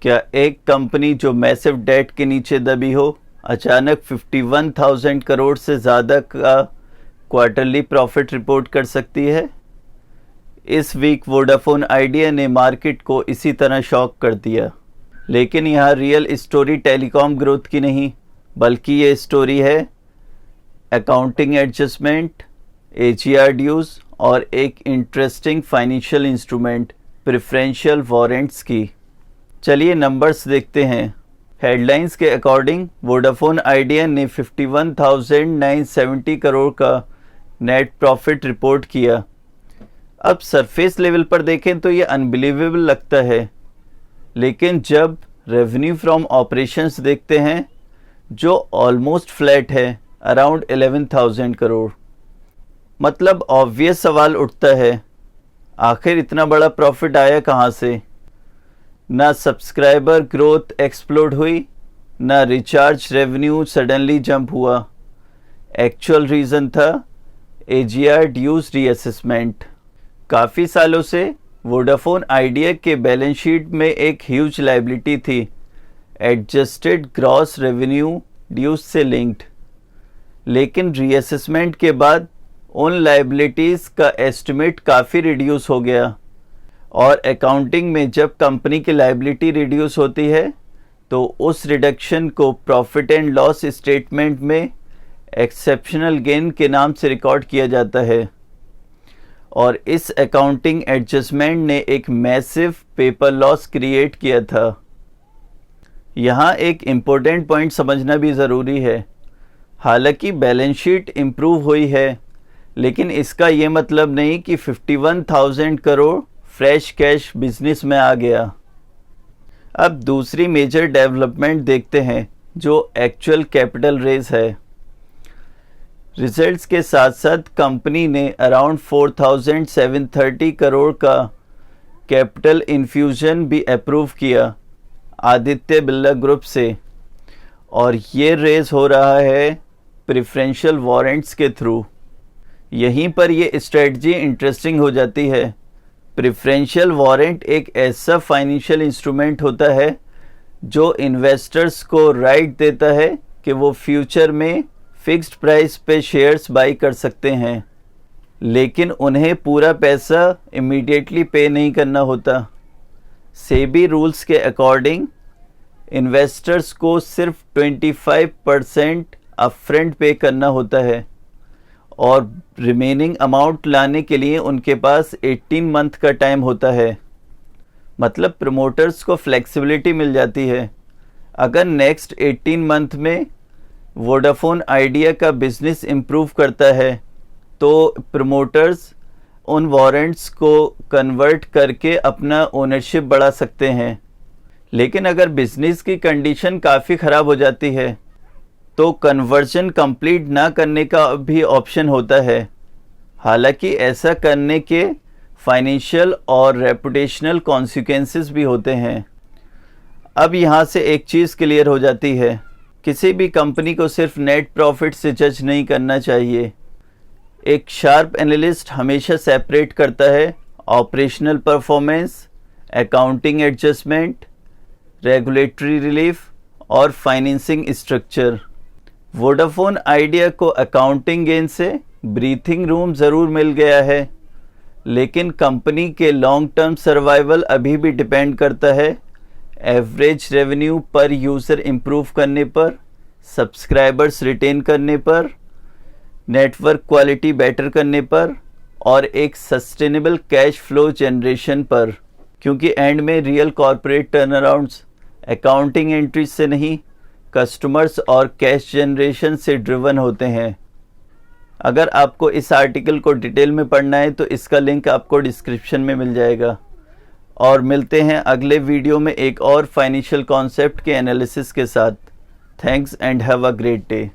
क्या एक कंपनी जो मैसिव डेट के नीचे दबी हो अचानक 51,000 करोड़ से ज़्यादा का क्वार्टरली प्रॉफिट रिपोर्ट कर सकती है? इस वीक वोडाफोन आइडिया ने मार्केट को इसी तरह शॉक कर दिया। लेकिन यहाँ रियल स्टोरी टेलीकॉम ग्रोथ की नहीं, बल्कि ये स्टोरी है अकाउंटिंग एडजस्टमेंट, AGR ड्यूज और एक interesting financial instrument preferential warrants की। चलिए नंबर्स देखते हैं। हेडलाइंस के अकॉर्डिंग वोडाफोन आइडिया ने 51,970 करोड़ का नेट प्रॉफिट रिपोर्ट किया। अब सरफेस लेवल पर देखें तो ये अनबिलीवेबल लगता है, लेकिन जब रेवेन्यू फ्रॉम ऑपरेशंस देखते हैं जो ऑलमोस्ट फ्लैट है अराउंड 11,000 करोड़, मतलब ऑब्वियस सवाल उठता है आखिर इतना बड़ा प्रॉफिट आया कहाँ से? ना सब्सक्राइबर ग्रोथ एक्सप्लोड हुई, ना रिचार्ज रेवेन्यू सडनली जंप हुआ। एक्चुअल रीज़न था AGR ड्यूज रीअसेसमेंट। काफ़ी सालों से वोडाफोन आइडिया के बैलेंस शीट में एक ह्यूज लायबिलिटी थी, एडजस्टेड ग्रॉस रेवेन्यू ड्यूज से लिंक्ड। लेकिन रीअसेसमेंट के बाद उन लायबिलिटीज़ का एस्टिमेट काफ़ी रिड्यूस हो गया, और अकाउंटिंग में जब कंपनी की लायबिलिटी रिड्यूस होती है तो उस रिडक्शन को प्रॉफिट एंड लॉस स्टेटमेंट में एक्सेप्शनल गेन के नाम से रिकॉर्ड किया जाता है। और इस अकाउंटिंग एडजस्टमेंट ने एक मैसिव पेपर लॉस क्रिएट किया था। यहाँ एक इम्पोर्टेंट पॉइंट समझना भी ज़रूरी है। हालांकि बैलेंस शीट इम्प्रूव हुई है, लेकिन इसका ये मतलब नहीं कि 51,000 करोड़ फ्रेश कैश बिजनेस में आ गया। अब दूसरी मेजर डेवलपमेंट देखते हैं जो एक्चुअल कैपिटल रेज है। रिजल्ट्स के साथ साथ कंपनी ने अराउंड 4,730 करोड़ का कैपिटल इन्फ्यूजन भी अप्रूव किया आदित्य बिरला ग्रुप से, और ये रेज हो रहा है प्रेफरेंशियल वारंट्स के थ्रू। यहीं पर ये स्ट्रेटजी इंटरेस्टिंग हो जाती है। प्रेफरेंशियल वारंट एक ऐसा फाइनेंशियल इंस्ट्रूमेंट होता है जो इन्वेस्टर्स को राइट देता है कि वो फ्यूचर में फिक्स्ड प्राइस पे शेयर्स बाई कर सकते हैं, लेकिन उन्हें पूरा पैसा इमीडिएटली पे नहीं करना होता। सेबी रूल्स के अकॉर्डिंग इन्वेस्टर्स को सिर्फ 25% अपफ्रंट पे करना होता है, और रिमेनिंग अमाउंट लाने के लिए उनके पास 18 मंथ का टाइम होता है। मतलब प्रमोटर्स को फ्लेक्सिबिलिटी मिल जाती है। अगर नेक्स्ट 18 मंथ में वोडाफोन आइडिया का बिजनेस इम्प्रूव करता है तो प्रमोटर्स उन वारंट्स को कन्वर्ट करके अपना ओनरशिप बढ़ा सकते हैं। लेकिन अगर बिजनेस की कंडीशन काफ़ी ख़राब हो जाती है तो कन्वर्जन कंप्लीट ना करने का भी ऑप्शन होता है। हालांकि ऐसा करने के फाइनेंशियल और रेपुटेशनल कॉन्सिक्वेंसेस भी होते हैं। अब यहाँ से एक चीज़ क्लियर हो जाती है, किसी भी कंपनी को सिर्फ नेट प्रॉफिट से जज नहीं करना चाहिए। एक शार्प एनालिस्ट हमेशा सेपरेट करता है operational performance, accounting adjustment, regulatory relief और फाइनेंसिंग स्ट्रक्चर। वोडाफोन आइडिया को अकाउंटिंग गेन से ब्रीथिंग रूम ज़रूर मिल गया है, लेकिन कंपनी के लॉन्ग टर्म सर्वाइवल अभी भी डिपेंड करता है एवरेज रेवेन्यू पर यूज़र इम्प्रूव करने पर, सब्सक्राइबर्स रिटेन करने पर, नेटवर्क क्वालिटी बेटर करने पर, और एक सस्टेनेबल कैश फ्लो जनरेशन पर। क्योंकि एंड में रियल कॉर्पोरेट टर्नअराउंड्स अकाउंटिंग एंट्रीज से नहीं, कस्टमर्स और कैश जनरेशन से ड्रिवन होते हैं। अगर आपको इस आर्टिकल को डिटेल में पढ़ना है तो इसका लिंक आपको डिस्क्रिप्शन में मिल जाएगा। और मिलते हैं अगले वीडियो में एक और फाइनेंशियल कॉन्सेप्ट के एनालिसिस के साथ। Thanks and have a great day.